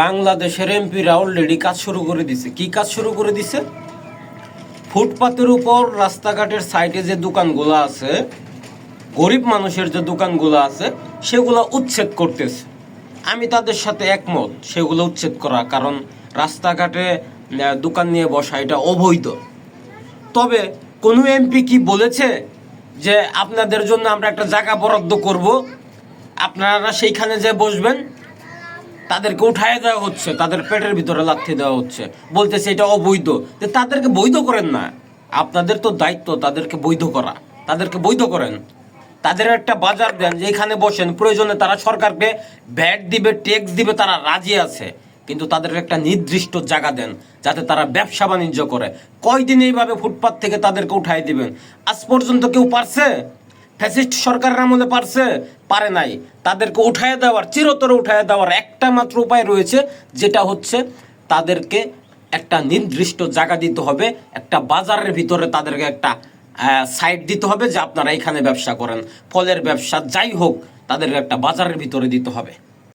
বাংলাদেশের এমপিরা অলরেডি কাজ শুরু করে দিছে। কি কাজ শুরু করে দিছে? ফুটপাতের উপর রাস্তাঘাটের সাইডে যে দোকানগুলো আছে, গরিব মানুষের যে দোকানগুলো আছে, সেগুলো উচ্ছেদ করতেছে। আমি তাদের সাথে একমত সেগুলো উচ্ছেদ করা, কারণ রাস্তাঘাটে দোকান নিয়ে বসা এটা অবৈধ। তবে কোনো এমপি কি বলেছে যে আপনাদের জন্য আমরা একটা জায়গা বরাদ্দ করব, আপনারা সেইখানে যে বসবেন? তাদেরকে উঠায় দেওয়া হচ্ছে, তাদের পেটের ভিতরে লাথি দেওয়া হচ্ছে, বলতেছে এটা অবৈধ। তাদেরকে বৈধ করেন না, আপনাদের তো দায়িত্ব তাদেরকে বৈধ করা। তাদেরকে বৈধ করেন, তাদের একটা বাজার দেন যেখানে বসেন, প্রয়োজনে তারা সরকারকে ভ্যাট দিবে, ট্যাক্স দিবে, তারা রাজি আছে, কিন্তু তাদের একটা নির্দিষ্ট জায়গা দেন যাতে তারা ব্যবসা বাণিজ্য করে। কয়দিন এইভাবে ফুটপাত থেকে তাদেরকে উঠাই দিবেন? আজ পর্যন্ত কেউ পারছে? ফ্যাসিস্ট সরকারের আমলে পারছে? পারে নাই। তাদেরকে উঠায় দেওয়ার, চিরতরে উঠায় দেওয়ার একটা মাত্র উপায় রয়েছে, যেটা হচ্ছে তাদেরকে একটা নির্দিষ্ট জায়গা দিতে হবে, একটা বাজারের ভিতরে তাদেরকে একটা সাইড দিতে হবে যে আপনারা এখানে ব্যবসা করেন, ফলের ব্যবসা যাই হোক, তাদেরকে একটা বাজারের ভিতরে দিতে হবে।